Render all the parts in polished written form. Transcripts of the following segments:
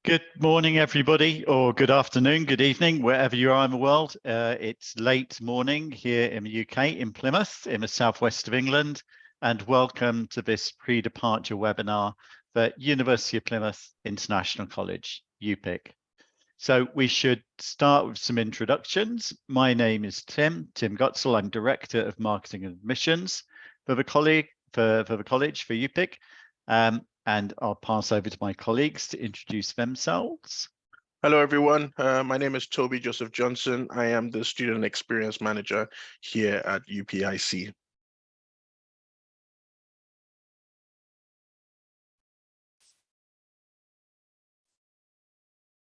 Good morning, everybody, or good afternoon, good evening, wherever you are in the world. It's late morning here in the UK, in Plymouth, in the southwest of England, and welcome to this pre-departure webinar for University of Plymouth International College, UPIC. So we should start with some introductions. My name is Tim Gutzel. I'm Director of Marketing and Admissions for the college, for UPIC. And I'll pass over to my colleagues to introduce themselves. Hello, everyone. My name is Toby Joseph Johnson. I am the Student Experience Manager here at UPIC.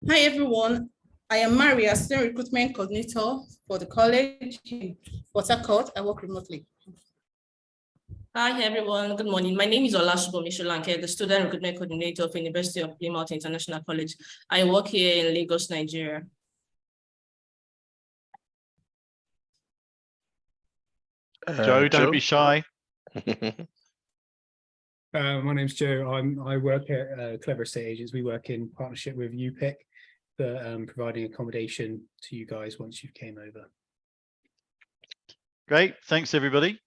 Hi, everyone. I am Maria, Student Recruitment Coordinator for the college in Port Harcourt. I work remotely. Hi everyone, good morning. My name is Olasubomi Sholanke, the Student Recruitment Coordinator of University of Plymouth International College. I work here in Lagos, Nigeria. Joe, don't be shy. My name's Joe. I work at Clever Estate Agents. We work in partnership with UPIC for providing accommodation to you guys once you've came over. Great, thanks everybody.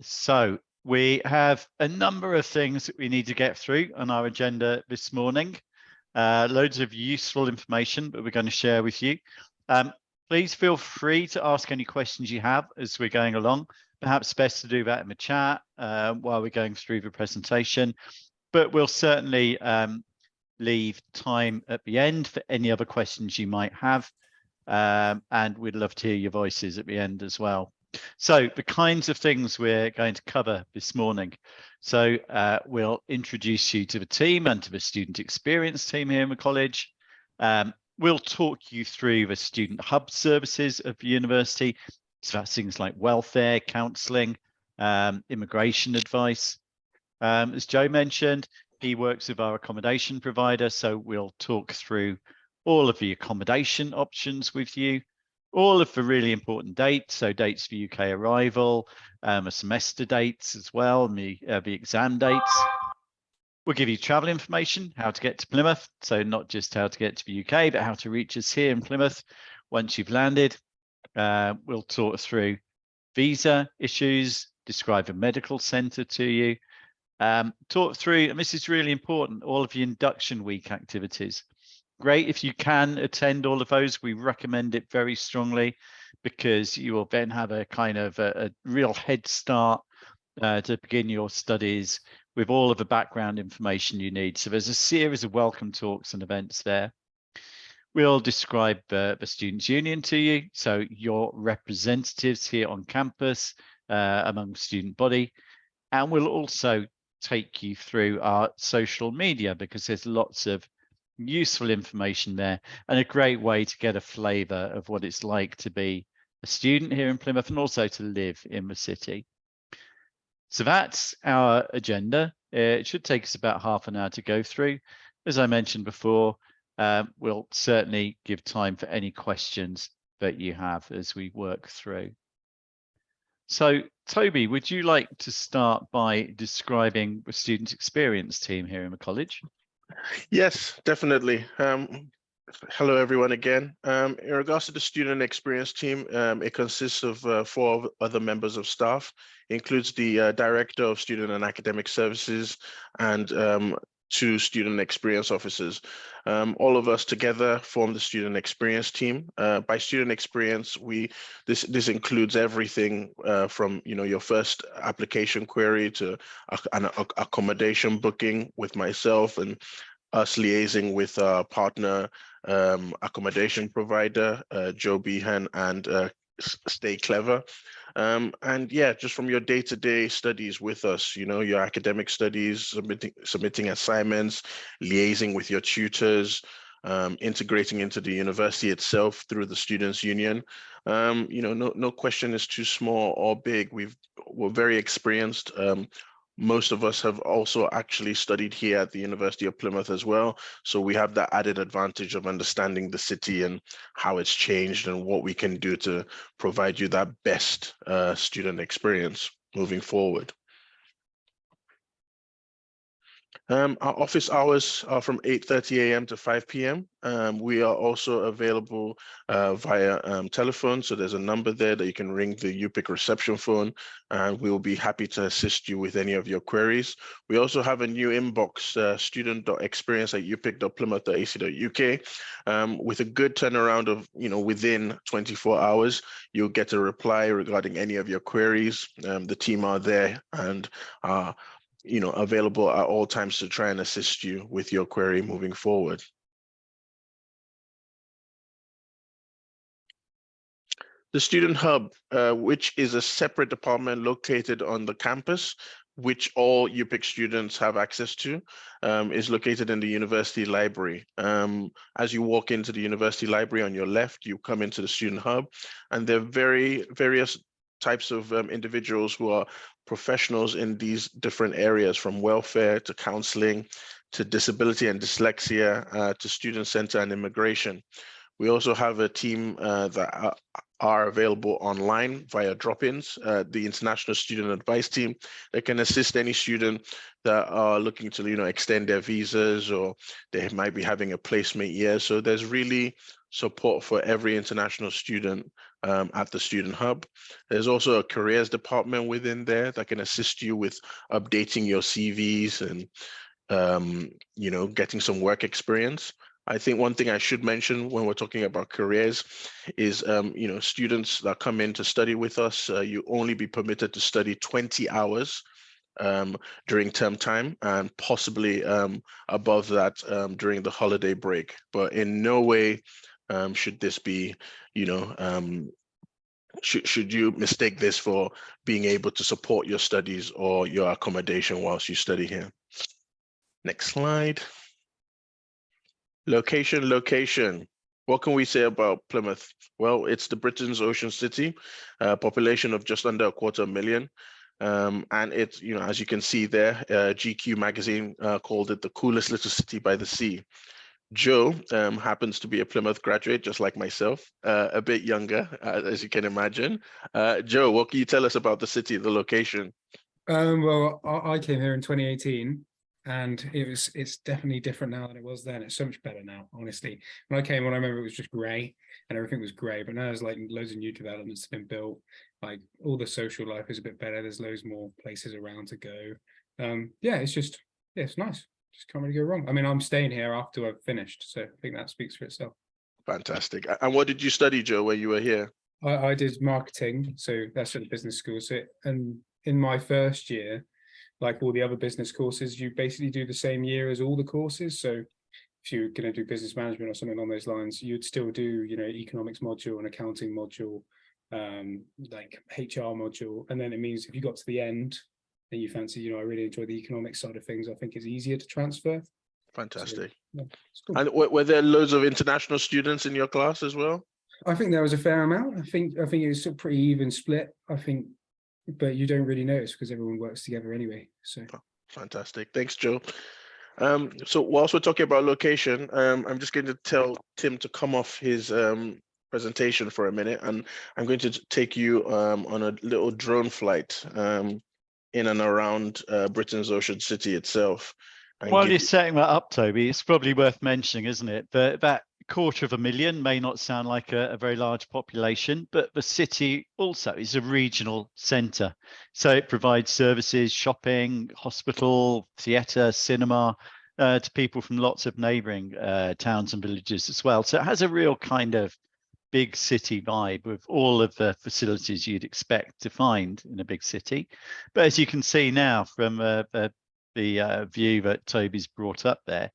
So we have a number of things that we need to get through on our agenda this morning. Loads of useful information that we're going to share with you. Please feel free to ask any questions you have as we're going along. Perhaps best to do that in the chat while we're going through the presentation, but we'll certainly leave time at the end for any other questions you might have. And we'd love to hear your voices at the end as well. So the kinds of things we're going to cover this morning. So we'll introduce you to the team and to the student experience team here in the college. We'll talk you through the student hub services of the university. So that's things like welfare, counselling, immigration advice. As Joe mentioned, he works with our accommodation provider. So we'll talk through all of the accommodation options with you. All of the really important dates, so dates for UK arrival, semester dates as well, and the exam dates. We'll give you travel information, how to get to Plymouth, so not just how to get to the UK, but how to reach us here in Plymouth once you've landed. We'll talk through visa issues, describe a medical centre to you, talk through, and this is really important, all of the induction week activities. Great if you can attend all of those. We recommend it very strongly because you will then have a kind of a real head start to begin your studies with all of the background information you need. So there's a series of welcome talks and events there. We'll describe the Students' Union to you, so your representatives here on campus among the student body. And we'll also take you through our social media because there's lots of useful information there and a great way to get a flavour of what it's like to be a student here in Plymouth and also to live in the city. So that's our agenda. It should take us about half an hour to go through. As I mentioned before, we'll certainly give time for any questions that you have as we work through. So Toby, would you like to start by describing the student experience team here in the college? Yes, definitely. Hello, everyone again. In regards to the student experience team, it consists of 4 other members of staff, includes the Director of Student and Academic Services and 2 student experience officers. All of us together form the student experience team. By student experience, this includes everything from your first application query to an accommodation booking with myself and us liaising with our partner accommodation provider, Joe Behan and Stay Clever. And yeah, just from your day-to-day studies with us, your academic studies, submitting assignments, liaising with your tutors, integrating into the university itself through the Students' Union. No question is too small or big. We're very experienced. Most of us have also actually studied here at the University of Plymouth as well. So we have that added advantage of understanding the city and how it's changed and what we can do to provide you that best student experience moving forward. Our office hours are from 8:30 a.m. to 5 p.m. We are also available via telephone. So there's a number there that you can ring the UPIC reception phone, and we'll be happy to assist you with any of your queries. We also have a new inbox, student.experience@upic.plymouth.ac.uk. With a good turnaround of, within 24 hours, you'll get a reply regarding any of your queries. The team are there and available at all times to try and assist you with your query moving forward. The Student Hub, which is a separate department located on the campus, which all UPIC students have access to, is located in the University Library. As you walk into the University Library on your left, you come into the Student Hub, and there are various types of individuals who are professionals in these different areas, from welfare to counseling to disability and dyslexia to student center and immigration. We also have a team that are available online via drop-ins, the International Student Advice Team that can assist any student that are looking to, extend their visas, or they might be having a placement year. So there's really support for every international student at the Student Hub. There's also a careers department within there that can assist you with updating your CVs and, getting some work experience. I think one thing I should mention when we're talking about careers is, students that come in to study with us, you only be permitted to study 20 hours during term time, and possibly above that during the holiday break. But in no way should this be, should you mistake this for being able to support your studies or your accommodation whilst you study here. Next slide. Location. What can we say about Plymouth? Well, it's the Britain's ocean city, population of just under 250,000. And it's, as you can see there, GQ magazine called it the coolest little city by the sea. Joe happens to be a Plymouth graduate, just like myself, a bit younger, as you can imagine. Joe, what can you tell us about the city, the location? Well, I came here in 2018, and it's definitely different now than it was then. It's so much better now, honestly. When I came on, I remember it was just grey and everything was grey, but now there's like loads of new developments have been built. Like all the social life is a bit better. There's loads more places around to go. It's nice. Just can't really go wrong. I mean, I'm staying here after I've finished, so I think that speaks for itself. Fantastic. And what did you study, Joe, when you were here? I did marketing, so that's at the business school. So, and in my first year, like all the other business courses, you basically do the same year as all the courses. So if you're going to do business management or something along those lines, you'd still do, economics module and accounting module, like HR module. And then it means if you got to the end and you fancy, I really enjoy the economics side of things, I think it's easier to transfer. Fantastic. So, it's cool. And were there loads of international students in your class as well? I think there was a fair amount. I think it was a pretty even split, but you don't really notice because everyone works together anyway. So fantastic. Thanks, Joe. So whilst we're talking about location, I'm just going to tell Tim to come off his presentation for a minute, and I'm going to take you on a little drone flight in and around Britain's ocean city itself. While you're setting that up, Toby, it's probably worth mentioning, isn't it, that 250,000 may not sound like a very large population, but the city also is a regional centre. So it provides services, shopping, hospital, theatre, cinema to people from lots of neighbouring towns and villages as well. So it has a real kind of big city vibe with all of the facilities you'd expect to find in a big city. But as you can see now from the view that Toby's brought up there,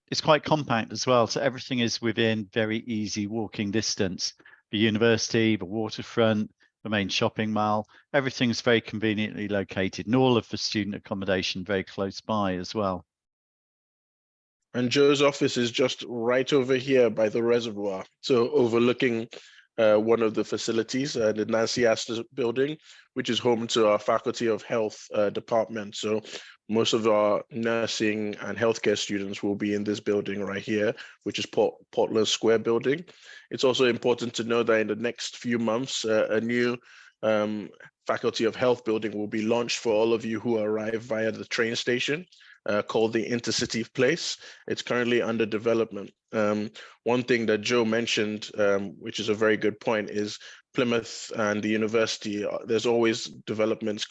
it's quite compact as well. So everything is within very easy walking distance. The university, the waterfront, the main shopping mall, everything's very conveniently located, and all of the student accommodation very close by as well. And Joe's office is just right over here by the reservoir. So overlooking one of the facilities, the Nancy Astor building, which is home to our Faculty of Health department. So most of our nursing and healthcare students will be in this building right here, which is Portland Square building. It's also important to know that in the next few months, a new Faculty of Health building will be launched for all of you who arrive via the train station. called the Intercity Place. It's currently under development. One thing that Joe mentioned, which is a very good point, is Plymouth and the university, there's always developments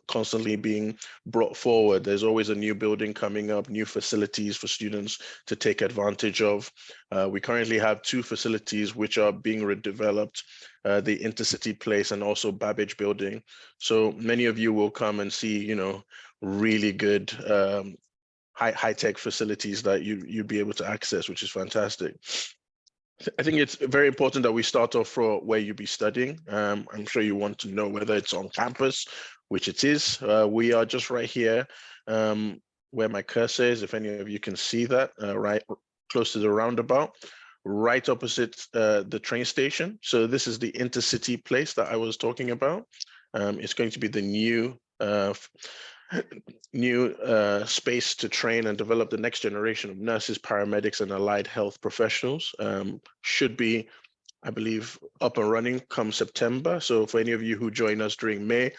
constantly being brought forward. There's always a new building coming up, new facilities for students to take advantage of. We currently have 2 facilities which are being redeveloped, the Intercity Place and also Babbage Building. So many of you will come and see, you know, really good high-tech facilities that you'd be able to access, which is fantastic. I think it's very important that we start off for where you'll be studying. I'm sure you want to know whether it's on campus, which it is. We are just right here where my cursor is, if any of you can see that, right close to the roundabout, right opposite the train station. So this is the Intercity Place that I was talking about. It's going to be the new space to train and develop the next generation of nurses, paramedics, and allied health professionals. Should be, I believe, up and running come September. So for any of you who join us during May,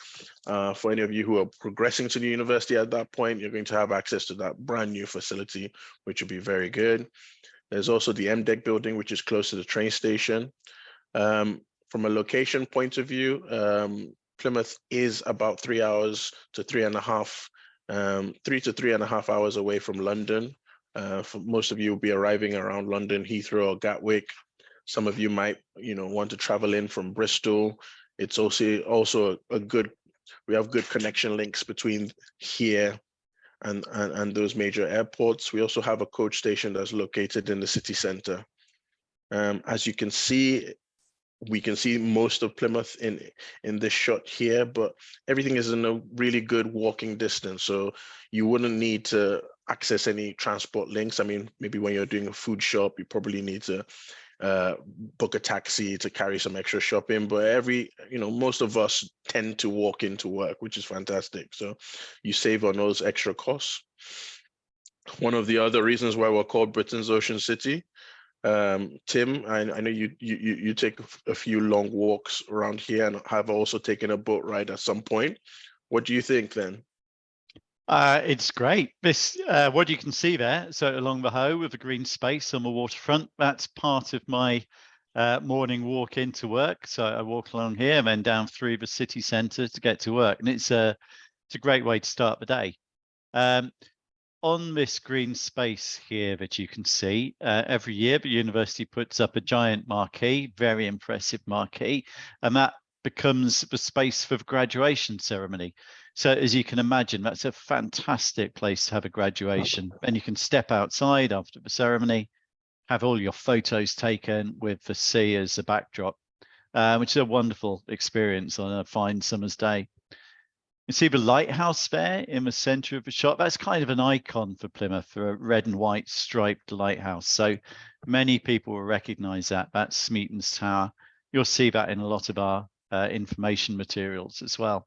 for any of you who are progressing to the university at that point, you're going to have access to that brand new facility, which will be very good. There's also the MDEC building, which is close to the train station. From a location point of view, Plymouth is about 3 hours to 3.5, 3 to 3.5 hours away from London. For most of you will be arriving around London, Heathrow or Gatwick. Some of you might, you know, want to travel in from Bristol. It's also a good, we have good connection links between here and those major airports. We also have a coach station that's located in the city center. As you can see, we can see most of Plymouth in this shot here, but everything is in a really good walking distance. So you wouldn't need to access any transport links. I mean, maybe when you're doing a food shop, you probably need to book a taxi to carry some extra shopping, but most of us tend to walk into work, which is fantastic. So you save on those extra costs. One of the other reasons why we're called Britain's Ocean City, Tim, I know you take a few long walks around here and have also taken a boat ride at some point. What do you think then? It's great. This, what you can see there, so along the Hoe with the green space on the waterfront, that's part of my morning walk into work. So I walk along here and then down through the city centre to get to work, and it's a great way to start the day. On this green space here that you can see, every year the university puts up a giant marquee, very impressive marquee, and that becomes the space for the graduation ceremony. So as you can imagine, that's a fantastic place to have a graduation. And you can step outside after the ceremony, have all your photos taken with the sea as a backdrop, which is a wonderful experience on a fine summer's day. You see the lighthouse there in the center of the shot. That's kind of an icon for Plymouth, for a red and white striped lighthouse. So many people will recognize that. That's Smeaton's Tower. You'll see that in a lot of our information materials as well.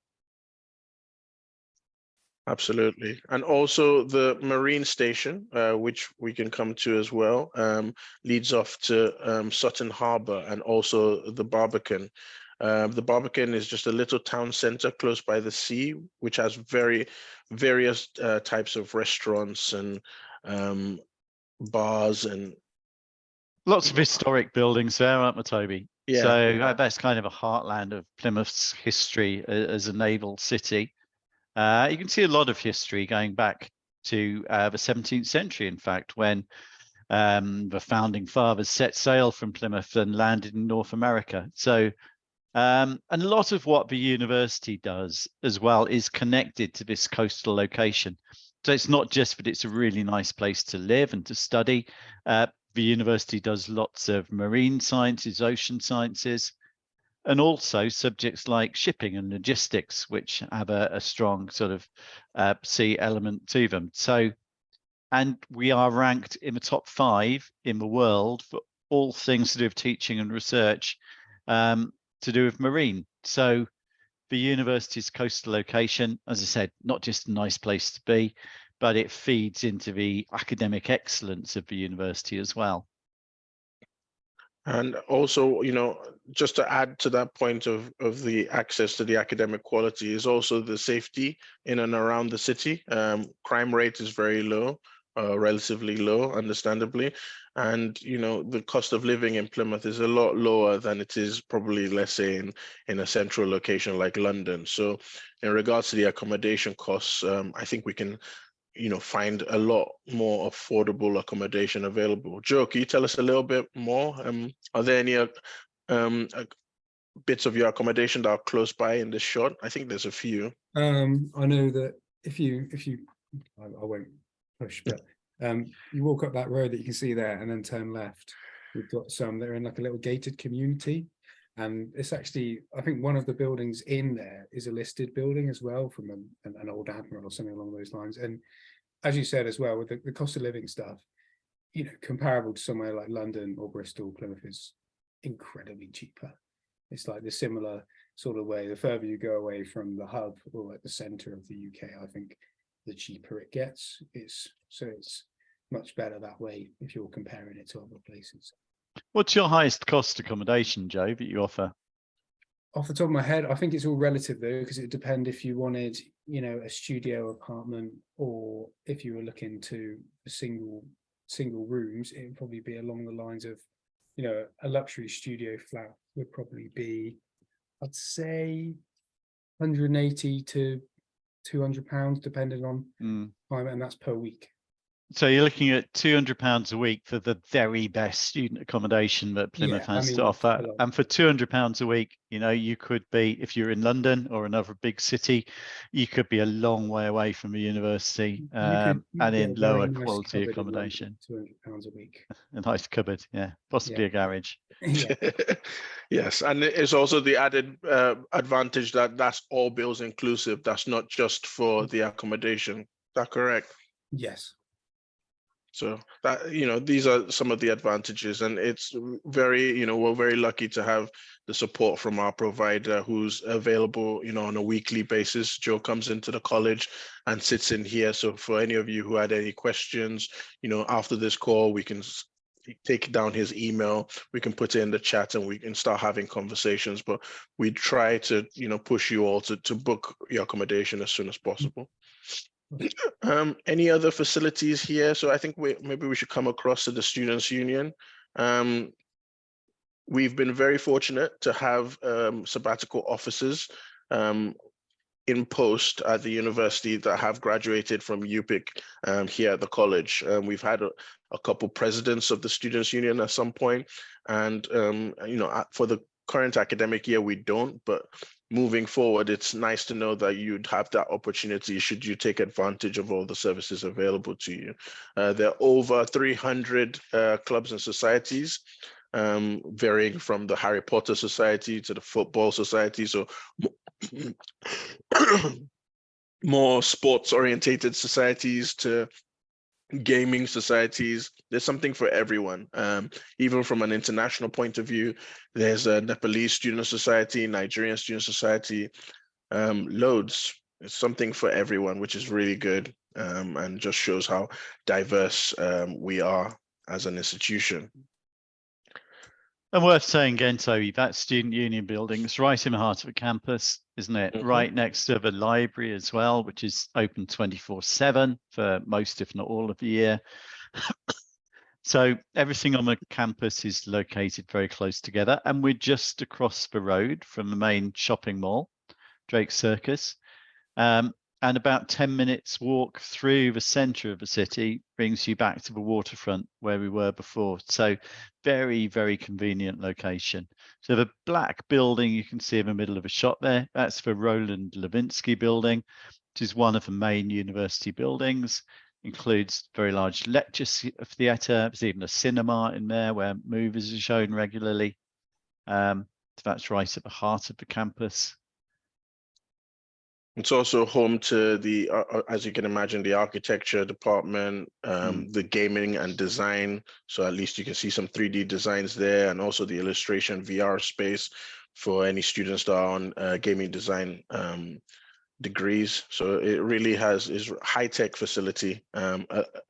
Absolutely. And also the marine station, which we can come to as well, leads off to Sutton Harbour and also the Barbican. The Barbican is just a little town center close by the sea, which has various types of restaurants and bars and lots of historic buildings there, aren't there, Toby? Yeah. So that's kind of a heartland of Plymouth's history as a naval city. You can see a lot of history going back to the 17th century, in fact, when the founding fathers set sail from Plymouth and landed in North America. So, and a lot of what the university does as well is connected to this coastal location. So it's not just that it's a really nice place to live and to study. The university does lots of marine sciences, ocean sciences, and also subjects like shipping and logistics, which have a strong sort of sea element to them. So, and we are ranked in the top 5 in the world for all things to do with teaching and research to do with marine. So the university's coastal location, as I said, not just a nice place to be, but it feeds into the academic excellence of the university as well. And also, just to add to that point of the access to the academic quality is also the safety in and around the city. Crime rate is very low, relatively low, understandably. And, the cost of living in Plymouth is a lot lower than it is probably, let's say, in a central location like London. So in regards to the accommodation costs, I think we can find a lot more affordable accommodation available. Joe, can you tell us a little bit more? Are there any bits of your accommodation that are close by in this shot? I think there's a few. I know that if you, I won't push, but you walk up that road that you can see there and then turn left. We've got some that are in like a little gated community. And it's actually, I think one of the buildings in there is a listed building as well from an old admiral or something along those lines. And as you said as well, with the cost of living stuff, comparable to somewhere like London or Bristol, Plymouth is incredibly cheaper. It's like the similar sort of way. The further you go away from the hub or like the center of the UK, I think the cheaper it gets. It's much better that way if you're comparing it to other places. What's your highest cost accommodation, Joe, that you offer? Off the top of my head, I think it's all relative though, because it depends if you wanted, a studio apartment or if you were looking to single rooms, it would probably be along the lines of, a luxury studio flat would probably be, I'd say, 180 to 200 pounds, depending on time, and that's per week. So you're looking at £200 a week for the very best student accommodation that Plymouth has to offer. And for £200 a week, you could be, if you're in London or another big city, you could be a long way away from a university and in lower quality accommodation. £200 a week. A nice cupboard, yeah, possibly a garage. Yeah. Yes, and it's also the added advantage that that's all bills inclusive. That's not just for the accommodation. Is that correct? Yes. So that, these are some of the advantages, and it's very, we're very lucky to have the support from our provider who's available, on a weekly basis. Joe comes into the college and sits in here. So for any of you who had any questions, after this call, we can take down his email, we can put it in the chat and we can start having conversations, but we try to, push you all to book your accommodation as soon as possible. Any other facilities here? So I think maybe we should come across to the Students' Union. We've been very fortunate to have sabbatical officers in post at the university that have graduated from UPIC here at the college. We've had a couple presidents of the Students' Union at some point, and for the current academic year we don't, but moving forward, it's nice to know that you'd have that opportunity should you take advantage of all the services available to you. There are over 300 clubs and societies, varying from the Harry Potter Society to the Football Society, so more sports-orientated societies to gaming societies. There's something for everyone. Even from an international point of view, there's a Nepalese student society, Nigerian student society, loads. It's something for everyone, which is really good, and just shows how diverse we are as an institution. And worth saying, Gento, that student union building is right in the heart of a campus, isn't it? Mm-hmm. Right next to the library as well, which is open 24/7 for most, if not all of the year. So everything on the campus is located very close together, and we're just across the road from the main shopping mall, Drake Circus. And about 10 minutes walk through the center of the city brings you back to the waterfront where we were before. So very, very convenient location. So the black building you can see in the middle of a shot there, that's the Roland Levinsky building, which is one of the main university buildings. Includes very large lecture theatre. There's even a cinema in there where movies are shown regularly. So that's right at the heart of the campus. It's also home to the, as you can imagine, the architecture department, the gaming and design. So at least you can see some 3D designs there, and also the illustration VR space for any students that are on gaming design degrees. So it really is high-tech facility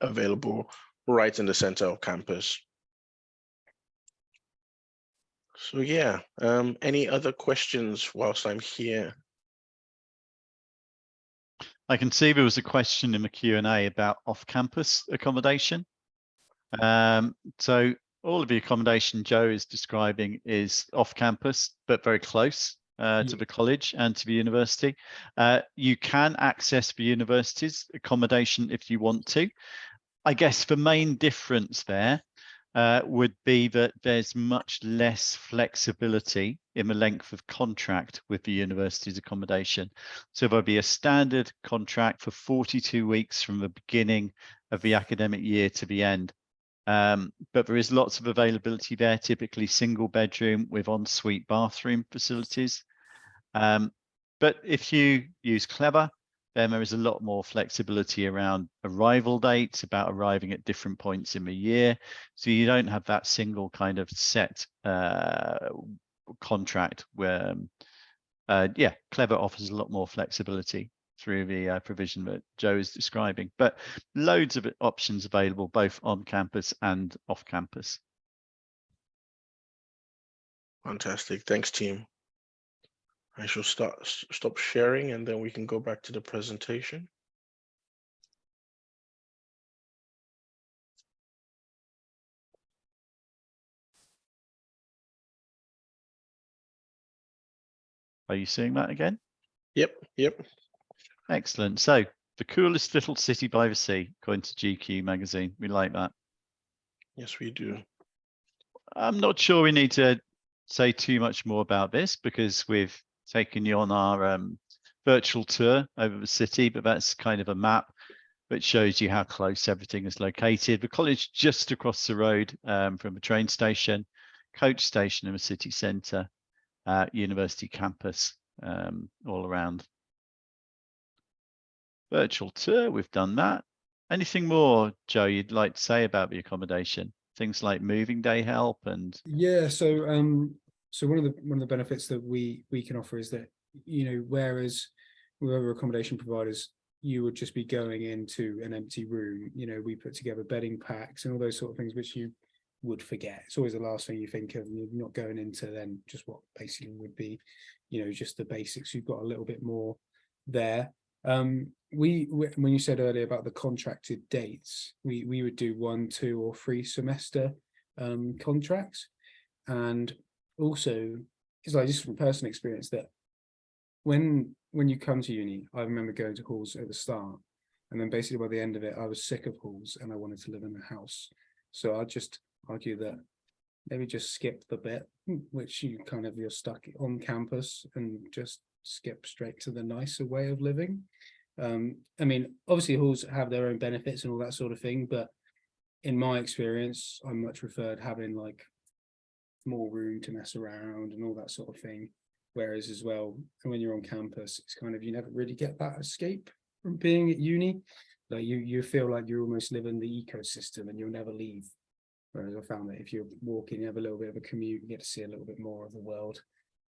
available right in the center of campus. So yeah, any other questions whilst I'm here? I can see there was a question in the Q&A about off-campus accommodation. So all of the accommodation Joe is describing is off-campus, but very close to the college and to the university. You can access the university's accommodation if you want to. I guess the main difference there would be that there's much less flexibility in the length of contract with the university's accommodation. So there'll be a standard contract for 42 weeks from the beginning of the academic year to the end. But there is lots of availability there, typically single bedroom with ensuite bathroom facilities. But if you use Clever, then there is a lot more flexibility around arrival dates, about arriving at different points in the year. So you don't have that single kind of set contract where, yeah, Clever offers a lot more flexibility through the provision that Joe is describing, but loads of options available both on campus and off campus. Fantastic. Thanks, team. I shall stop sharing and then we can go back to the presentation. Are you seeing that again? Yep. Excellent. So the coolest little city by the sea, according to GQ magazine. We like that. Yes, we do. I'm not sure we need to say too much more about this because we've taken you on our virtual tour over the city, but that's kind of a map that shows you how close everything is located. The college just across the road from the train station, coach station in the city centre, university campus all around. Virtual tour, we've done that. Anything more, Joe, you'd like to say about the accommodation? Things like moving day help and Yeah, so so one of the benefits that we can offer is that, you know, whereas with other accommodation providers, you would just be going into an empty room, you know, we put together bedding packs and all those sort of things which you would forget. It's always the last thing you think of, and you're not going into then just what basically would be, you know, just the basics. You've got a little bit more there. When you said earlier about the contracted dates, we would do 1, 2 or 3 semester contracts. And also it's like just from personal experience that when you come to uni, I remember going to halls at the start, and then basically by the end of it I was sick of halls and I wanted to live in a house. So I just argue that maybe just skip the bit which you're stuck on campus and just skip straight to the nicer way of living. I mean, obviously halls have their own benefits and all that sort of thing, but in my experience, I much preferred having like more room to mess around and all that sort of thing. Whereas as well, when you're on campus, it's kind of, you never really get that escape from being at uni. Like you feel like you almost live in the ecosystem and you'll never leave. Whereas I found that if you're walking, you have a little bit of a commute, you get to see a little bit more of the world.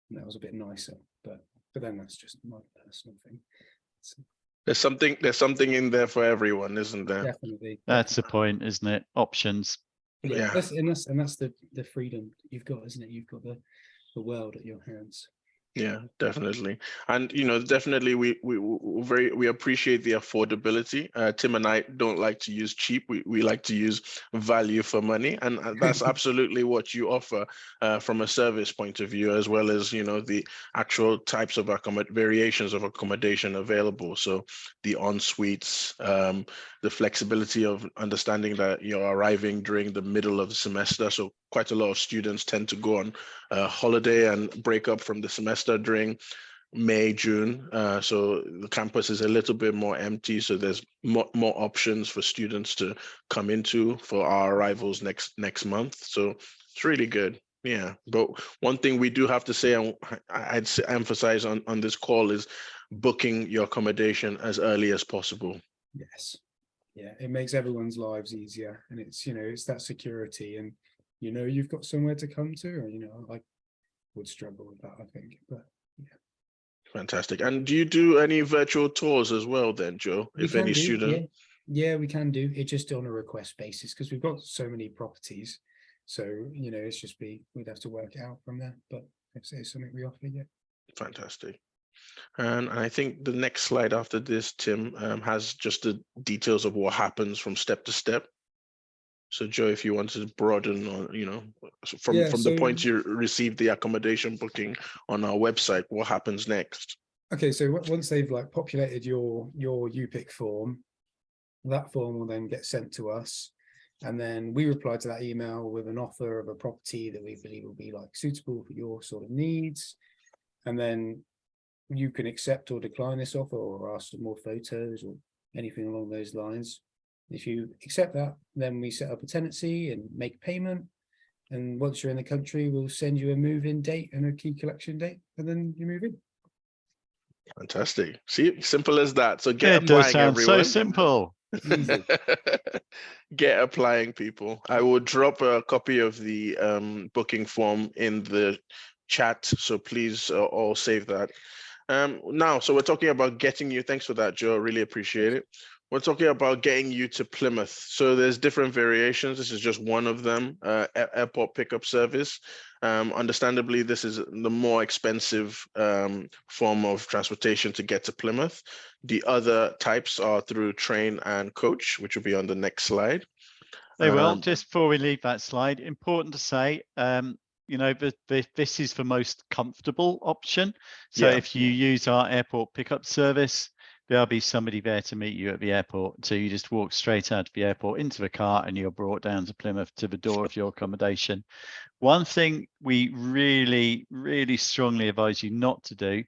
And that was a bit nicer. But then that's just my personal thing. So, There's something in there for everyone, isn't there? definitely. that's the point, isn't it? Options. Yeah. That's the freedom you've got, isn't it? You've got the world at your hands. Yeah, definitely. And, you know, definitely we appreciate the affordability. Tim and I don't like to use cheap. We like to use value for money. And that's absolutely what you offer from a service point of view, as well as, you know, the actual types of variations of accommodation available. So the en-suites, the flexibility of understanding that you're arriving during the middle of the semester. So quite a lot of students tend to go on holiday and break up from the semester during May, June. So the campus is a little bit more empty. So there's more options for students to come into for our arrivals next month. So it's really good. Yeah. But one thing we do have to say, and I'd emphasize on this call, is booking your accommodation as early as possible. Yes. Yeah, it makes everyone's lives easier, and it's, you know, it's that security, and you know you've got somewhere to come to. Or, you know, I would struggle with that, I think, but yeah. Fantastic. And do you do any virtual tours as well then, Joe? If any student? Yeah, we can do it, just on a request basis, because we've got so many properties. So, it's just we'd have to work it out from there, but it's something we offer, yeah. Fantastic. And I think the next slide after this, Tim, has just the details of what happens from step to step. So Joe, if you want to broaden on, from the point you received the accommodation booking on our website, what happens next? Okay, so once they've populated your UPIC form, that form will then get sent to us, and then we reply to that email with an offer of a property that we believe will be suitable for your sort of needs, and then you can accept or decline this offer or ask for more photos or anything along those lines. If you accept that, then we set up a tenancy and make payment. And once you're in the country, we'll send you a move-in date and a key collection date, and then you move in. Fantastic. See, simple as that. So It does sound so simple. Get applying, people. I will drop a copy of the booking form in the chat, so please all save that. Now, so we're talking about getting you. Thanks for that, Joe. Really appreciate it. We're talking about getting you to Plymouth. So there's different variations. This is just one of them, airport pickup service. Understandably, this is the more expensive form of transportation to get to Plymouth. The other types are through train and coach, which will be on the next slide. They will. Just before we leave that slide, important to say, this is the most comfortable option. So if you use our airport pickup service, there'll be somebody there to meet you at the airport. So you just walk straight out of the airport into the car and you're brought down to Plymouth to the door of your accommodation. One thing we really, really strongly advise you not to do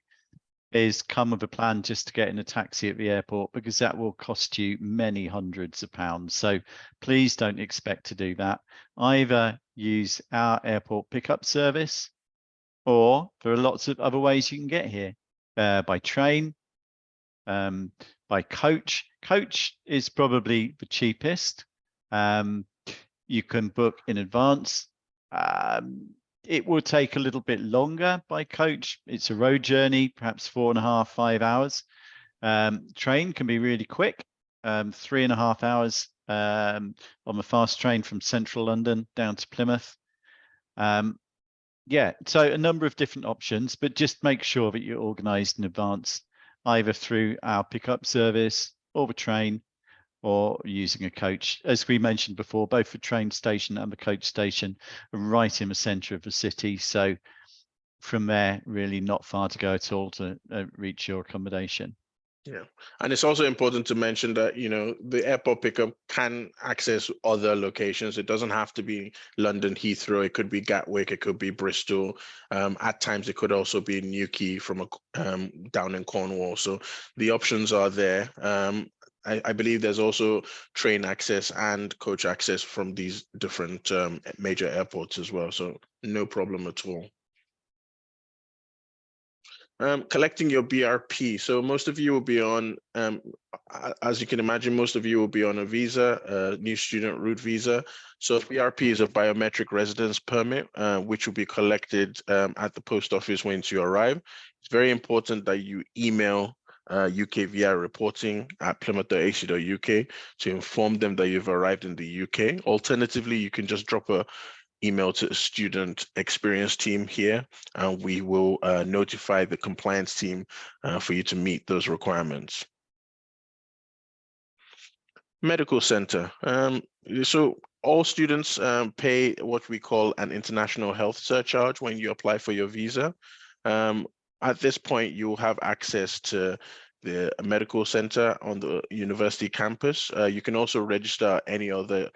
is come with a plan just to get in a taxi at the airport, because that will cost you many hundreds of pounds. So please don't expect to do that. Either use our airport pickup service, or there are lots of other ways you can get here, by train, by coach. Coach is probably the cheapest. You can book in advance. It will take a little bit longer by coach. It's a road journey, perhaps 4.5, 5 hours. Train can be really quick, 3.5 hours on the fast train from central London down to Plymouth. Yeah, so a number of different options, but just make sure that you're organised in advance, either through our pickup service or the train, or using a coach. As we mentioned before, both the train station and the coach station are right in the centre of the city. So from there, really not far to go at all to reach your accommodation. Yeah, and it's also important to mention that, the airport pickup can access other locations. It doesn't have to be London Heathrow. It could be Gatwick. It could be Bristol. At times, it could also be Newquay from down in Cornwall. So the options are there. I believe there's also train access and coach access from these different major airports as well. So no problem at all. Collecting your BRP. So most of you will be on, as you can imagine, most of you will be on a visa, a new student route visa. So BRP is a biometric residence permit, which will be collected at the post office once you arrive. It's very important that you email UKVI reporting at plymouth.ac.uk to inform them that you've arrived in the UK. Alternatively, you can just drop a email to the student experience team here, and we will notify the compliance team for you to meet those requirements. Medical center. So all students pay what we call an international health surcharge when you apply for your visa. At this point, you'll have access to the medical center on the university campus. You can also register any other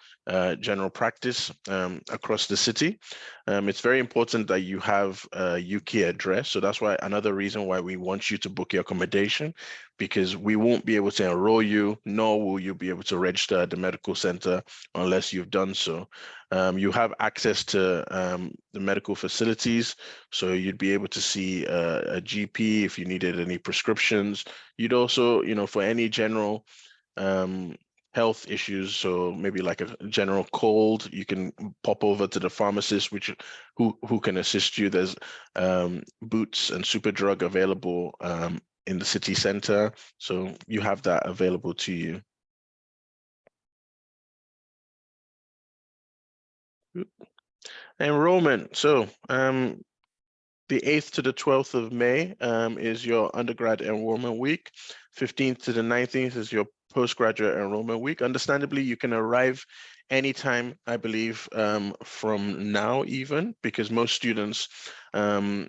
general practice across the city. It's very important that you have a UK address. So that's why another reason why we want you to book your accommodation, because we won't be able to enroll you, nor will you be able to register at the medical center unless you've done so. You have access to the medical facilities, so you'd be able to see a GP if you needed any prescriptions. You'd also, for any general health issues, so maybe like a general cold, you can pop over to the pharmacist, who can assist you. There's Boots and Superdrug available in the city center, so you have that available to you. Enrollment. So the 8th to the 12th of May is your undergrad enrollment week. 15th to the 19th is your postgraduate enrollment week. Understandably, you can arrive anytime, I believe, from now even, because most students, I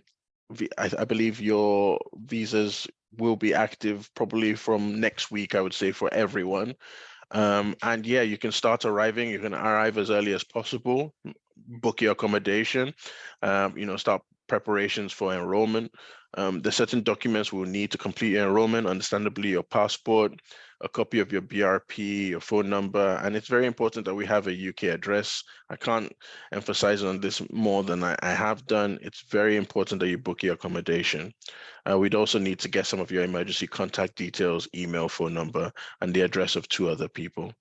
believe your visas will be active probably from next week, I would say, for everyone. And yeah, you can start arriving. You can arrive as early as possible, book your accommodation, start preparations for enrollment. There's certain documents we'll need to complete your enrollment, understandably, your passport, a copy of your BRP, your phone number, and it's very important that we have a UK address. I can't emphasize on this more than I have done. It's very important that you book your accommodation. We'd also need to get some of your emergency contact details, email, phone number, and the address of 2 other people.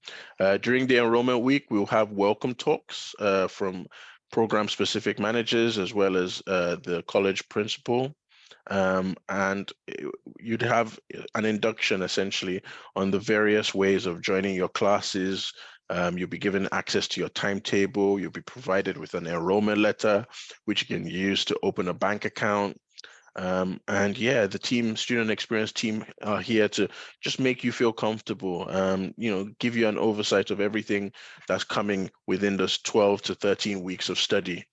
During the enrollment week, we'll have welcome talks from program-specific managers as well as the college principal. And you'd have an induction essentially on the various ways of joining your classes. You'll be given access to your timetable. You'll be provided with an enrollment letter, which you can use to open a bank account. And yeah, the student experience team are here to just make you feel comfortable, give you an oversight of everything that's coming within those 12 to 13 weeks of study.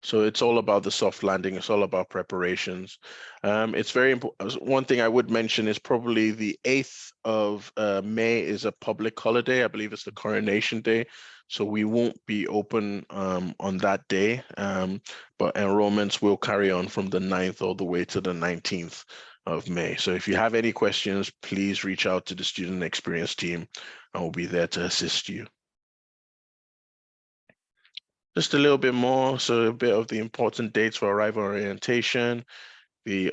So it's all about the soft landing. It's all about preparations. It's very important. One thing I would mention is probably the 8th of May is a public holiday. I believe it's the Coronation Day. So we won't be open on that day, but enrollments will carry on from the 9th all the way to the 19th of May. So if you have any questions, please reach out to the student experience team and we'll be there to assist you. Just a little bit more, so a bit of the important dates for arrival orientation, the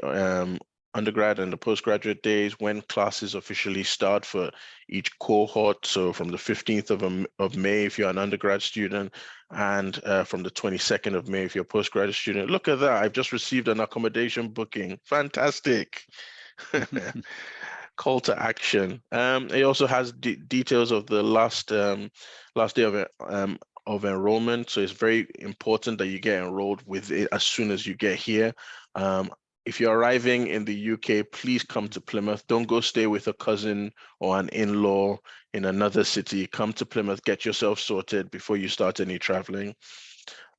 undergrad and the postgraduate days, when classes officially start for each cohort. So from the 15th of May, if you're an undergrad student, and from the 22nd of May, if you're a postgraduate student. Look at that, I've just received an accommodation booking. Fantastic. Call to action. It also has details of the last day of enrollment. So it's very important that you get enrolled with it as soon as you get here. If you're arriving in the UK, please come to Plymouth. Don't go stay with a cousin or an in-law in another city. Come to Plymouth, get yourself sorted before you start any traveling.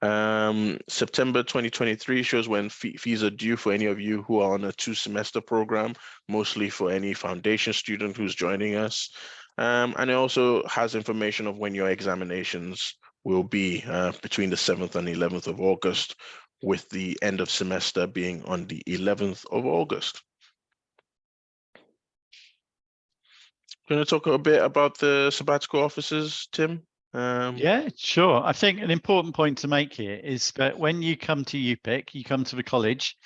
September 2023 shows when fees are due for any of you who are on a 2-semester program, mostly for any foundation student who's joining us. And it also has information of when your examinations will be between the 7th and 11th of August, with the end of semester being on the 11th of August. Going to talk a bit about the sabbatical officers, Tim? Yeah, sure. I think an important point to make here is that when you come to UPIC, you come to the college,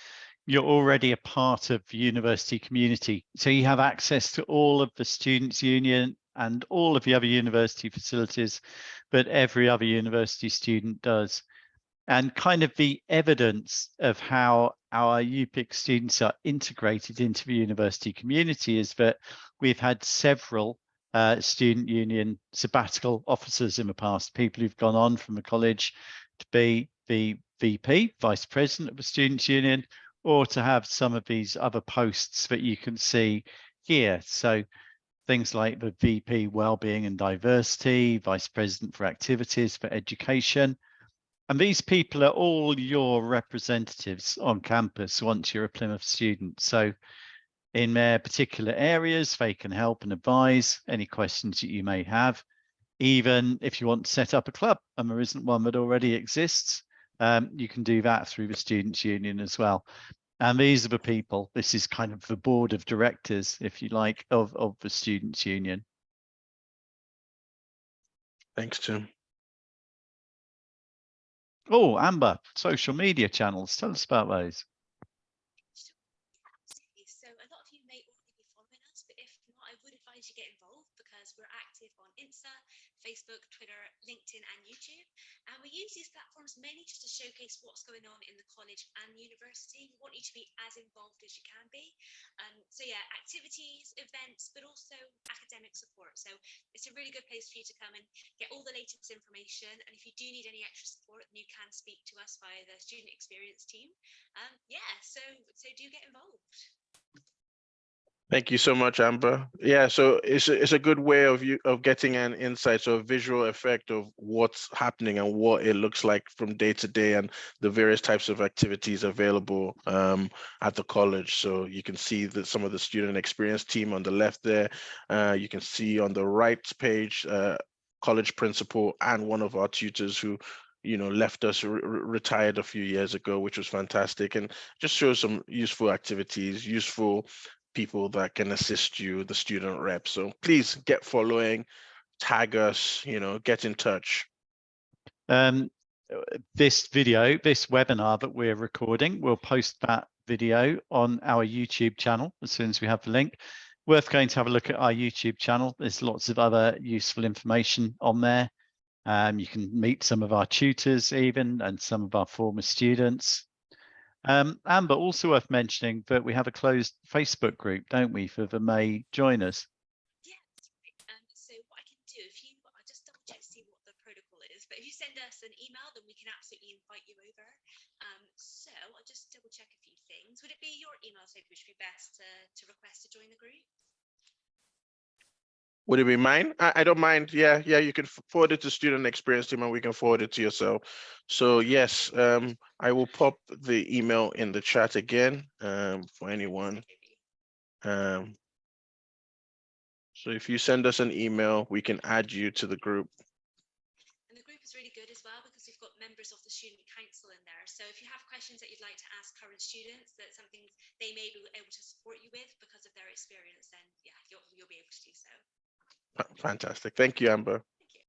you're already a part of the university community. So you have access to all of the students' union and all of the other university facilities that every other university student does. And kind of the evidence of how our UPIC students are integrated into the university community is that we've had several student union sabbatical officers in the past, people who've gone on from the college to be the VP, vice president of the students union, or to have some of these other posts that you can see here. So things like the VP Wellbeing and Diversity, vice president for activities for education. And these people are all your representatives on campus once you're a Plymouth student. So in their particular areas, they can help and advise any questions that you may have. Even if you want to set up a club and there isn't one that already exists, you can do that through the Students' Union as well. And these are the people, this is kind of the board of directors, if you like, of the Students' Union. Thanks, Tim. Oh, Amber, social media channels. Tell us about those. So a lot of you may already be following us, but if not, I would advise you get involved because we're active on Insta, Facebook, Twitter, LinkedIn, and YouTube. And we use these platforms mainly just to showcase what's going on in the college and university. We want you to be as involved as you can be. So yeah, activities, events, but also academic support. So it's a really good place for you to come and get all the latest information. And if you do need any extra support, then you can speak to us via the student experience team. Yeah, so do get involved. Thank you so much, Amber. Yeah, so it's a good way of getting an insight, so a visual effect of what's happening and what it looks like from day to day, and the various types of activities available at the college. So you can see that some of the student experience team on the left there. You can see on the right page, college principal and one of our tutors who left us, retired a few years ago, which was fantastic, and just shows some useful activities, useful people that can assist you, the student rep. So please get following, tag us, get in touch. This webinar that we're recording, we'll post that video on our YouTube channel as soon as we have the link. Worth going to have a look at our YouTube channel. There's lots of other useful information on there. You can meet some of our tutors even, and some of our former students. Amber, also worth mentioning that we have a closed Facebook group, don't we, for the May joiners? Yeah, that's right. So what I can do, I'll just double check to see what the protocol is, but if you send us an email, then we can absolutely invite you over. So I'll just double check a few things. Would it be your email, Sophie, which would be best to request to join the group? Would it be mine? I don't mind. Yeah, you can forward it to student experience team and we can forward it to yourself. So yes, I will pop the email in the chat again for anyone. So if you send us an email, we can add you to the group. And the group is really good as well because we've got members of the student council in there. So if you have questions that you'd like to ask current students, that's something they may be able to support you with because of their experience, then yeah, you'll be able to do so. Fantastic. Thank you, Amber. Thank you.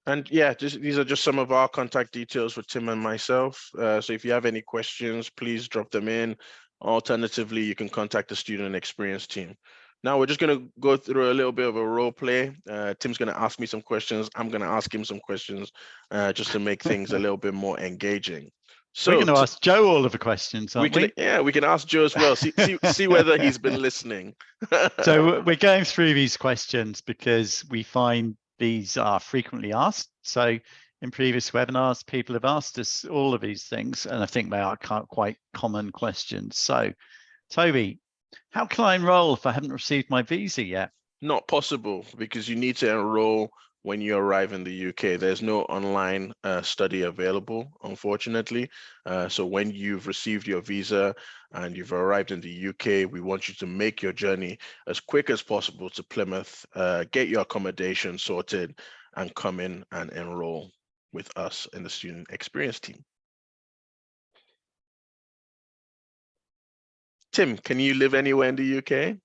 And yeah, these are just some of our contact details for Tim and myself. So if you have any questions, please drop them in. Alternatively, you can contact the student experience team. Now we're just going to go through a little bit of a role play. Tim's going to ask me some questions. I'm going to ask him some questions just to make things a little bit more engaging. So we're going to ask Joe all of the questions, aren't we? Yeah, we can ask Joe as well. See whether he's been listening. So we're going through these questions because we find these are frequently asked. So in previous webinars, people have asked us all of these things, and I think they are quite common questions. So, Toby, how can I enroll if I haven't received my visa yet? Not possible, because you need to enroll when you arrive in the UK. There's no online study available, unfortunately. So when you've received your visa and you've arrived in the UK, we want you to make your journey as quick as possible to Plymouth, get your accommodation sorted, and come in and enroll with us in the student experience team. Tim, can you live anywhere in the UK?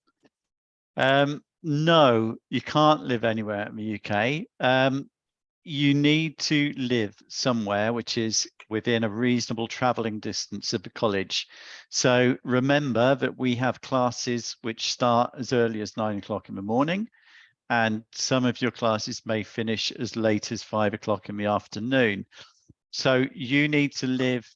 No, you can't live anywhere in the UK. You need to live somewhere which is within a reasonable traveling distance of the college. So remember that we have classes which start as early as 9 o'clock in the morning, and some of your classes may finish as late as 5 o'clock in the afternoon. So you need to live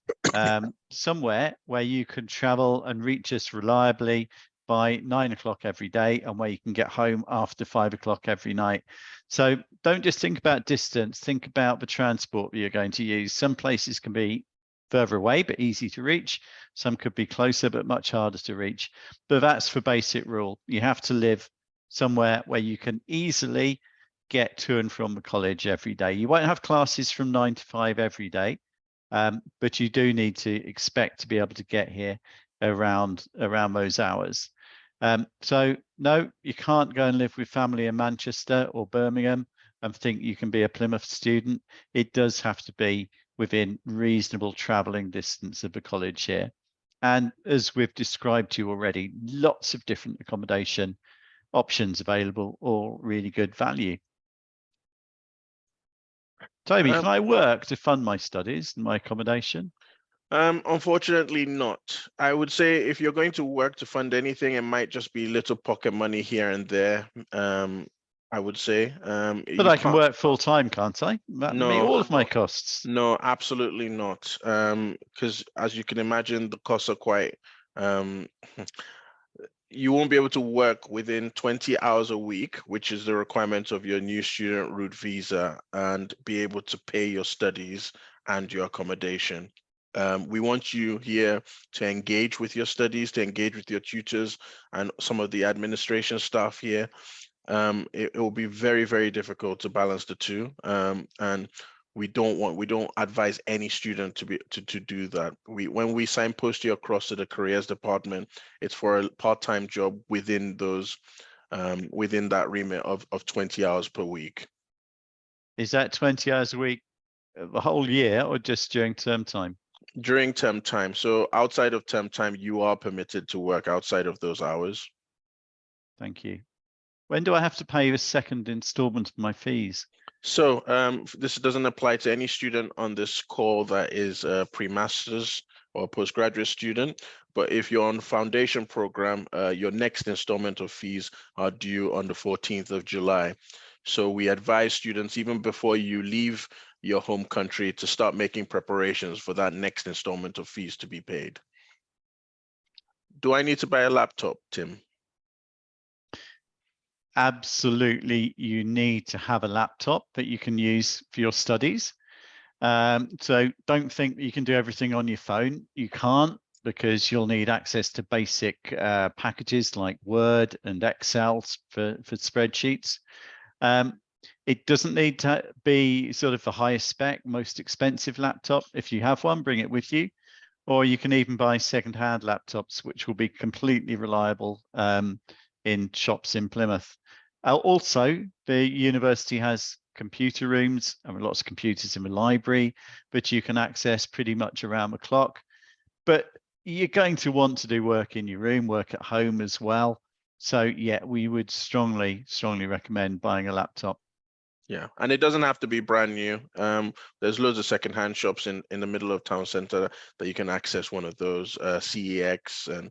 somewhere where you can travel and reach us reliably by 9 o'clock every day, and where you can get home after 5 o'clock every night. So don't just think about distance, think about the transport that you're going to use. Some places can be further away but easy to reach. Some could be closer but much harder to reach. But that's the basic rule. You have to live somewhere where you can easily get to and from the college every day. You won't have classes from 9 to 5 every day, but you do need to expect to be able to get here around those hours. So no, you can't go and live with family in Manchester or Birmingham and think you can be a Plymouth student. It does have to be within reasonable traveling distance of the college here. And as we've described to you already, lots of different accommodation options available, all really good value. Toby, can I work to fund my studies and my accommodation? Unfortunately not. I would say if you're going to work to fund anything, it might just be little pocket money here and there. I would say. But I can work full time, can't I? That would meet all of my costs. No, absolutely not. Because as you can imagine, the costs are quite You won't be able to work within 20 hours a week, which is the requirement of your new student route visa, and be able to pay your studies and your accommodation. We want you here to engage with your studies, to engage with your tutors and some of the administration staff here. It will be very, very difficult to balance the two. And we don't advise any student to do that. When we signpost you across to the careers department, it's for a part-time job within those within that remit of 20 hours per week. Is that 20 hours a week the whole year or just during term time? During term time. So outside of term time, you are permitted to work outside of those hours. Thank you. When do I have to pay a second installment of my fees? So this doesn't apply to any student on this call that is a pre-masters or postgraduate student. But if you're on foundation program, your next installment of fees are due on the 14th of July. So we advise students, even before you leave your home country, to start making preparations for that next installment of fees to be paid. Do I need to buy a laptop, Tim? Absolutely, you need to have a laptop that you can use for your studies. So don't think that you can do everything on your phone. You can't, because you'll need access to basic packages like Word and Excel for spreadsheets. It doesn't need to be sort of the highest spec, most expensive laptop. If you have one, bring it with you. Or you can even buy second-hand laptops, which will be completely reliable in shops in Plymouth. Also, the university has computer rooms and lots of computers in the library, but you can access pretty much around the clock. But you're going to want to do work in your room, work at home as well. So yeah, we would strongly recommend buying a laptop. Yeah, and it doesn't have to be brand new. There's loads of secondhand shops in the middle of town center that you can access one of those, CEX, and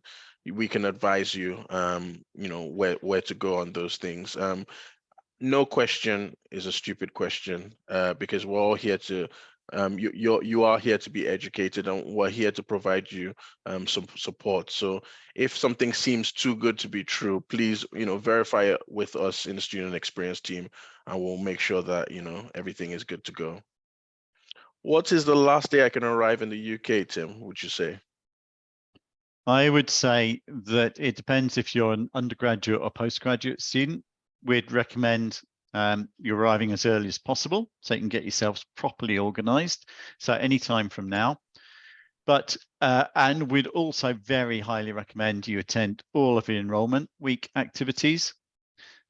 we can advise you, you know, where to go on those things. No question is a stupid question, because we're all here to, you are here to be educated, and we're here to provide you some support. So if something seems too good to be true, please, you know, verify it with us in the student experience team, and we'll make sure that, you know, everything is good to go. What is the last day I can arrive in the UK, Tim, would you say? I would say that it depends if you're an undergraduate or postgraduate student. We'd recommend you're arriving as early as possible so you can get yourselves properly organized. So anytime from now. But and we'd also very highly recommend you attend all of the enrolment week activities.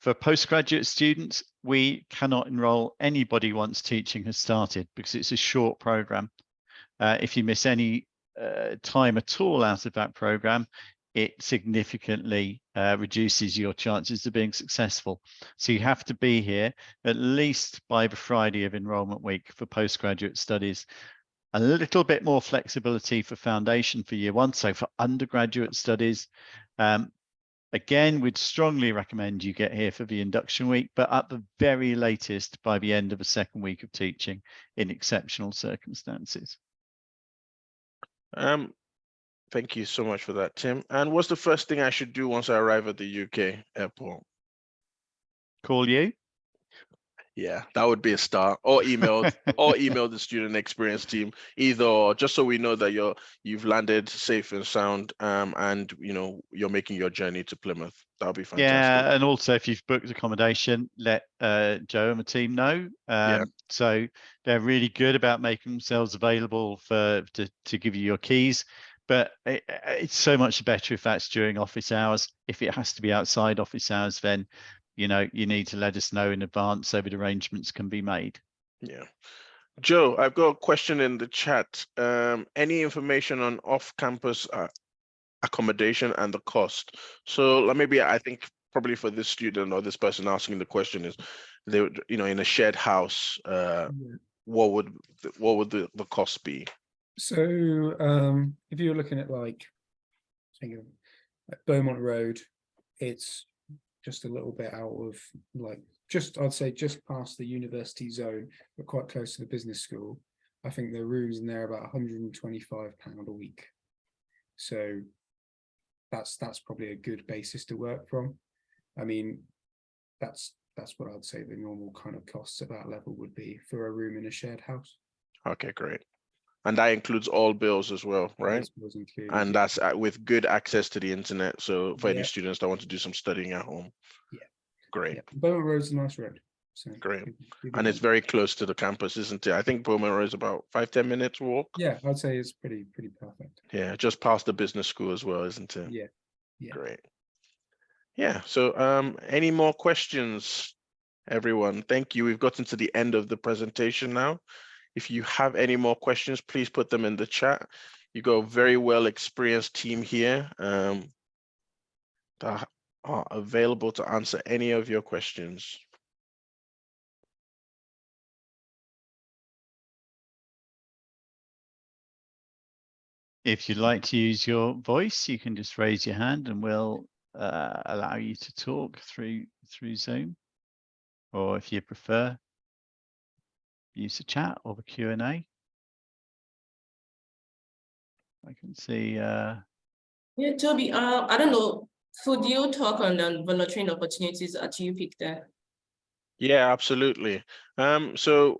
For postgraduate students, we cannot enroll anybody once teaching has started because it's a short program. If you miss any time at all out of that program, it significantly reduces your chances of being successful. So you have to be here at least by the Friday of enrolment week for postgraduate studies. A little bit more flexibility for foundation for year one. So for undergraduate studies, again, we'd strongly recommend you get here for the induction week, but at the very latest by the end of the second week of teaching in exceptional circumstances. Thank you so much for that, Tim. And what's the first thing I should do once I arrive at the UK airport? Call you? Yeah, that would be a start. Or email the student experience team, either or, just so we know that you've landed safe and sound, and you know you're making your journey to Plymouth. That would be fantastic. Yeah, and also if you've booked accommodation, let Joe and the team know. So they're really good about making themselves available to give you your keys. But it's so much better if that's during office hours. If it has to be outside office hours, then you know you need to let us know in advance so that arrangements can be made. Yeah. Joe, I've got a question in the chat. Any information on off-campus accommodation and the cost? So maybe I think probably for this student or this person asking the question is, they would, you know, in a shared house, what would the cost be? So if you're looking at like Beaumont Road, it's just a little bit out of like I'd say just past the university zone, but quite close to the business school. I think the rooms in there are about £125 a week. So that's probably a good basis to work from. I mean, that's what I'd say the normal kind of costs at that level would be for a room in a shared house. Okay, great. And that includes all bills as well, right? Those bills included, And yeah. that's with good access to the internet. So for any Yeah. students that want to do some studying at home. Yeah. Great. Yeah. Beaumont Road's a nice road. So Great. people And it's like- very close to the campus, isn't it? I think Beaumont Road is about 5-10 minutes walk. yeah, I'd say it's pretty perfect. Yeah, just past the business school as well, isn't it? Yeah. Yeah. Great. Yeah, so any more questions, everyone? Thank you. We've gotten to the end of the presentation now. If you have any more questions, please put them in the chat. You got a very well experienced team here that are available to answer any of your questions. If you'd like to use your voice, you can just raise your hand and we'll allow you to talk through Zoom. Or if you prefer, use the chat or the Q&A. I can see. Yeah, Toby, I don't know, could you talk on the volunteering opportunities at UPIC there? Yeah, absolutely. So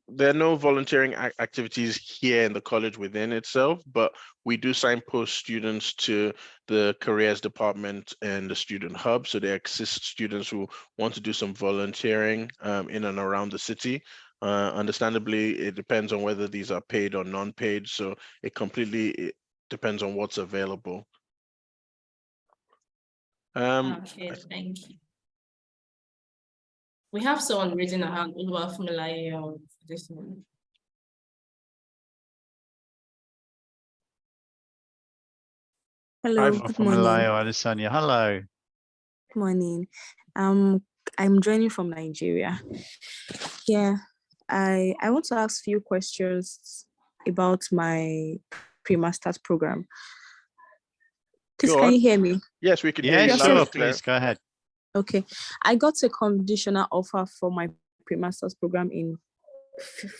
there are no volunteering activities here in the college within itself, but we do signpost students to the careers department and the student hub. So they assist students who want to do some volunteering in and around the city. Understandably, it depends on whether these are paid or non-paid. So it completely depends on what's available. Okay, thank you. We have someone raising a hand, Ulua Fumilaye, this one. Hello, Hi, good From morning. Malayo Adesanya. Hello. Good morning. I'm joining from Nigeria. Yeah, I want to ask few questions about my pre-masters program. Please, Go can on. you hear me? Yes, we can hear Yeah, you Yes, loud sure. and clear. Please go ahead. Okay, I got a conditional offer for my pre-masters program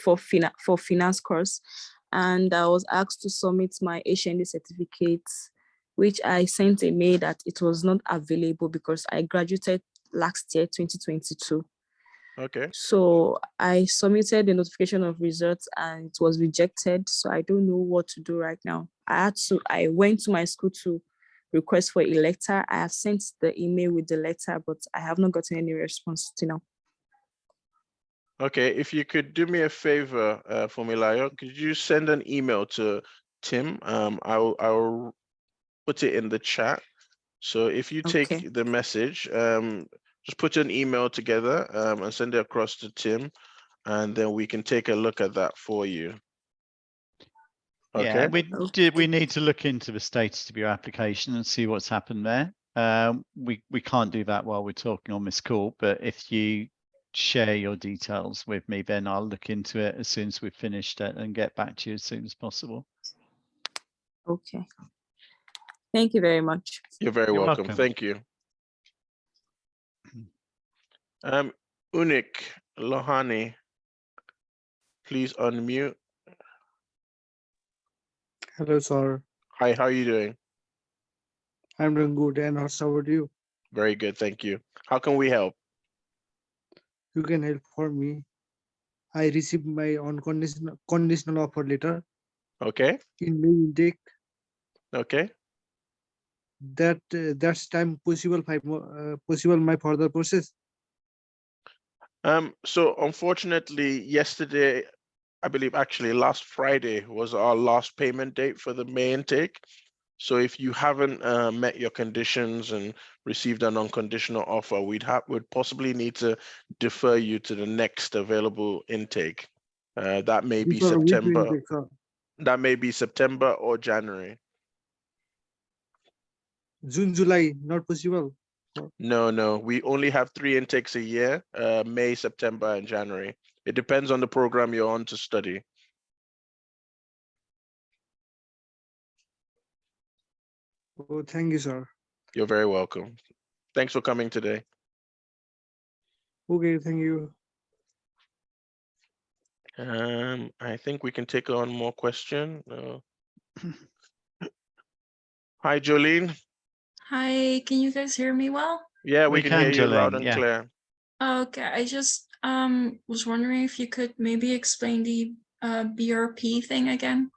for finance course, and I was asked to submit my HND certificate, which I sent a mail that it was not available because I graduated last year, 2022. Okay. So I submitted the notification of results and it was rejected. So I don't know what to do right now. I went to my school to request for a letter. I have sent the email with the letter, but I have not gotten any response till now. Okay, if you could do me a favor, Fumilayo, could you send an email to Tim? I'll put it in the chat. So if you take Okay. the message, just put an email together and send it across to Tim, and then we can take a look at that for you. Yeah, Okay. we need to look into the status of your application and see what's happened there. We can't do that while we're talking on this call, but if you share your details with me, then I'll look into it as soon as we've finished it and get back to you as soon as possible. Okay. Thank you very much. You're very You're welcome. welcome. Thank you. Unik Lohani, please unmute. Hello, sir. Hi, how are you doing? I'm doing good. And how about you? Very good, thank you. How can we help? You can help for me. I received my conditional offer letter Okay, in May intake. okay. That's time possible my further process. So unfortunately, yesterday, I believe actually last Friday was our last payment date for the May intake. So if you haven't met your conditions and received an unconditional offer, we'd possibly need to defer you to the next available intake. That may be Before which September. intake, sir? That may be September or January. June, July, not possible. No, we only have 3 intakes a year, May, September, and January. It depends on the program you're on to study. Oh, thank you, sir. You're very welcome. Thanks for coming today. Okay, thank you. I think we can take on more question. Hi, Jolene. Hi, can you guys hear me well? Yeah, we can hear you loud Jolene, and yeah. clear. Okay, I just was wondering if you could maybe explain the BRP thing again.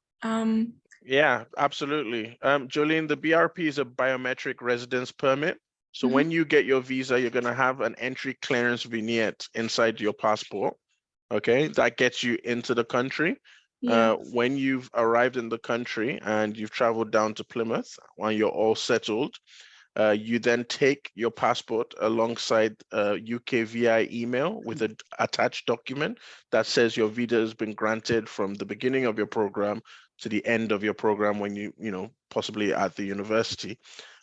Yeah, absolutely. Jolene, the BRP is a biometric residence permit. So when you get your visa, you're going to have an entry clearance vignette inside your passport. Okay, that gets you into the country. Yeah. When you've arrived in the country and you've traveled down to Plymouth, when you're all settled, you then take your passport alongside UK VI email with an attached document that says your visa has been granted from the beginning of your program to the end of your program when you possibly at the university.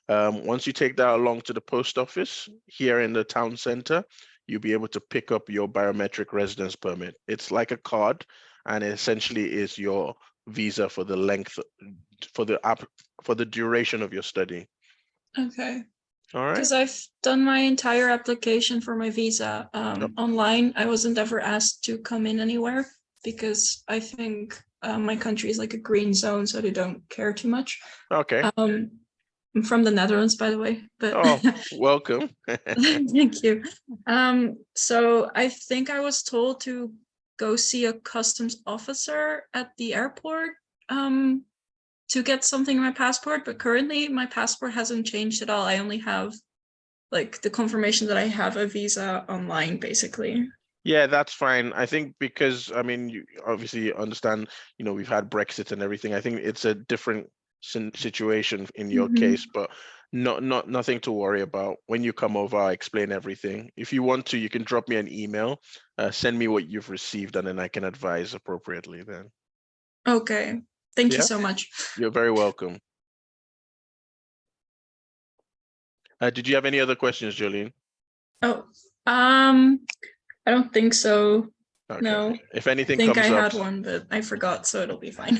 Once you take that along to the post office here in the town center, you'll be able to pick up your biometric residence permit. It's like a card, and it essentially is your visa for the length, for the duration of your study. Okay. All right. Because I've done my entire application for my visa online. I wasn't ever asked to come in anywhere because I think my country is like a green zone, so they don't care too much. Okay. I'm from the Netherlands, by the way. But oh, welcome. Thank you. So I think I was told to go see a customs officer at the airport to get something in my passport, but currently my passport hasn't changed at all. I only have like the confirmation that I have a visa online, basically. Yeah, that's fine. I think because, I mean, you obviously understand, we've had Brexit and everything. I think it's a different situation in your case, but nothing to worry about. When you come over, I'll explain everything. If you want to, you can drop me an email, send me what you've received, and then I can advise appropriately then. Okay. Thank you so much. You're very welcome. Did you have any other questions, Jolene? Oh, I don't think so. Okay. No. If anything I think comes I up, had one, but I forgot, so it'll be fine.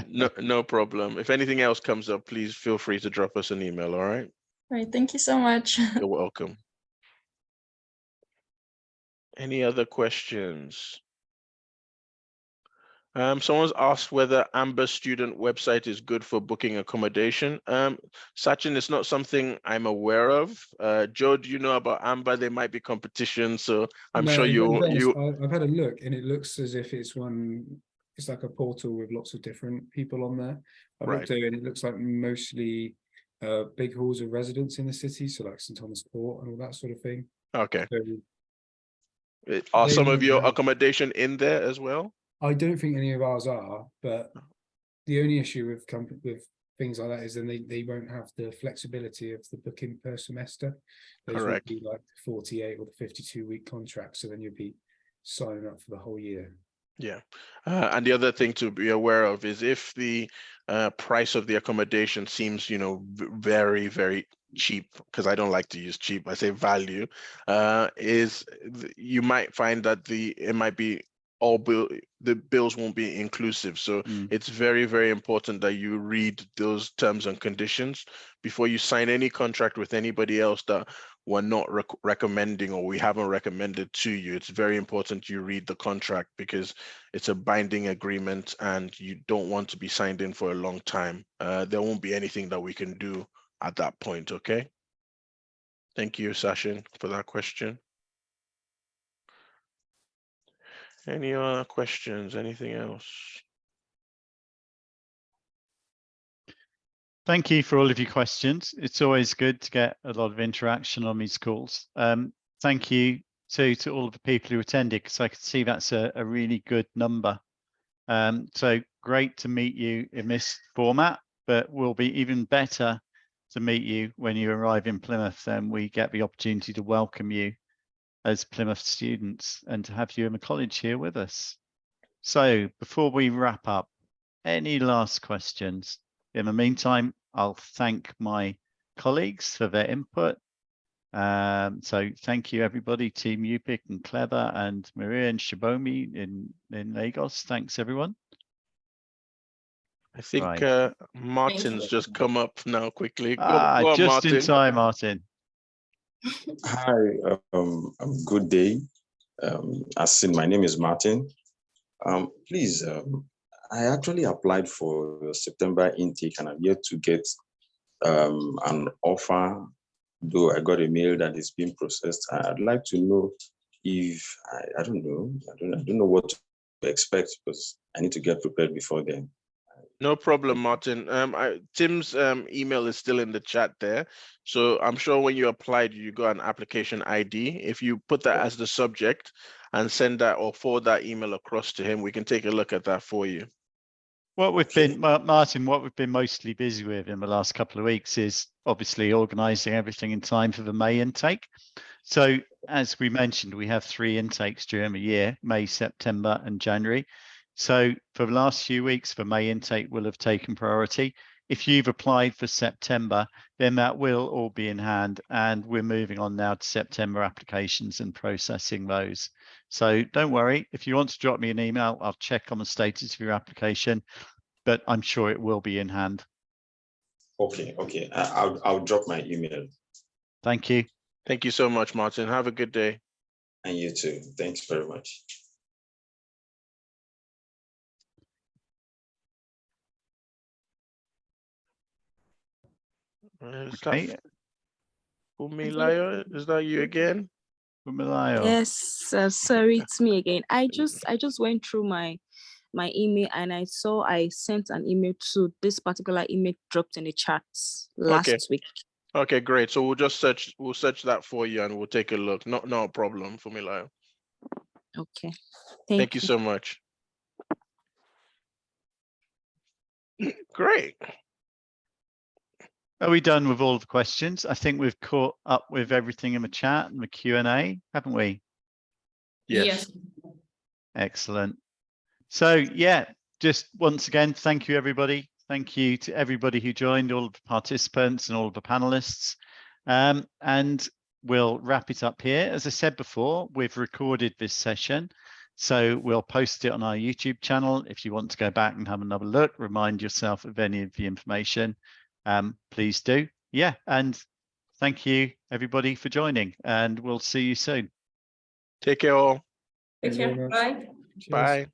no problem. If anything else comes up, please feel free to drop us an email. All right. All right. Thank you so much. You're welcome. Any other questions? Someone's asked whether Amber student website is good for booking accommodation. Sachin, it's not something I'm aware of. Joe, do you know about Amber? There might be competition, so I'm sure I've had a look, and it looks as if it's like a portal with lots of different people on there. I've looked at it, and it looks like mostly big halls of residence in the city, so like St Thomas Court and all that sort of thing. Okay. So are some of your accommodation in there as well? I don't think any of ours are, but the only issue with things like that is then they won't have the flexibility of the booking per semester. Those would be like 48 or the 52-week contracts, so then you'd be signing up for the whole year. Yeah, and the other thing to be aware of is if the price of the accommodation seems, very, very cheap, because I don't like to use cheap, I say value, you might find that it might be the bills won't be inclusive. So it's very, very important that you read those terms and conditions before you sign any contract with anybody else that we're not recommending or we haven't recommended to you. It's very important you read the contract because it's a binding agreement and you don't want to be signed in for a long time. There won't be anything that we can do at that point, okay? Thank you, Sachin, for that question. Any other questions? Anything else? Thank you for all of your questions. It's always good to get a lot of interaction on these calls. Thank you to all of the people who attended, because I could see that's a really good number. So great to meet you in this format, but will be even better to meet you when you arrive in Plymouth and we get the opportunity to welcome you as Plymouth students and to have you in the college here with us. So before we wrap up, any last questions? In the meantime, I'll thank my colleagues for their input. So thank you everybody, Team UPIC and Clever and Maria and Shibomi in Lagos. Thanks everyone. I think Martin's just come up now quickly. Go on, just Martin. in time, Martin. Hi, good day. As seen, my name is Martin. Please, I actually applied for September intake and I'm yet to get an offer, though I got a mail that is being processed. I'd like to know if, I don't know, I don't know what to expect, because I need to get prepared before then. No problem, Martin. Tim's email is still in the chat there. So I'm sure when you applied, you got an application ID. If you put that as the subject and send that or forward that email across to him, we can take a look at that for you. What we've been, Martin, what we've been mostly busy with in the last couple of weeks is obviously organising everything in time for the May intake. So as we mentioned, we have 3 intakes during the year, May, September and January. So for the last few weeks, the May intake will have taken priority. If you've applied for September, then that will all be in hand, and we're moving on now to September applications and processing those. So don't worry, if you want to drop me an email, I'll check on the status of your application, but I'm sure it will be in hand. Okay, okay. I'll drop my email. Thank you. Thank you so much, Martin. Have a good day. And you too. Thanks very much. Okay. Fumilayo, is that you again? Fumilayo. Yes, sorry, it's me again. I just went through my email and I saw I sent an email to this particular email dropped in the chat last week. Okay, great. So we'll search that for you and we'll take a look. No problem, Fumilayo. Okay. Thank you so much. Great. Are we done with all the questions? I think we've caught up with everything in the chat and the Q&A, haven't we? Yes. Excellent. So yeah, just once again, thank you, everybody. Thank you to everybody who joined, all of the participants and all of the panelists. And we'll wrap it up here. As I said before, we've recorded this session, so we'll post it on our YouTube channel. If you want to go back and have another look, remind yourself of any of the information, please do. Yeah, and thank you, everybody, for joining, and we'll see you soon. Take care all. Take care. Bye. Cheers. Bye.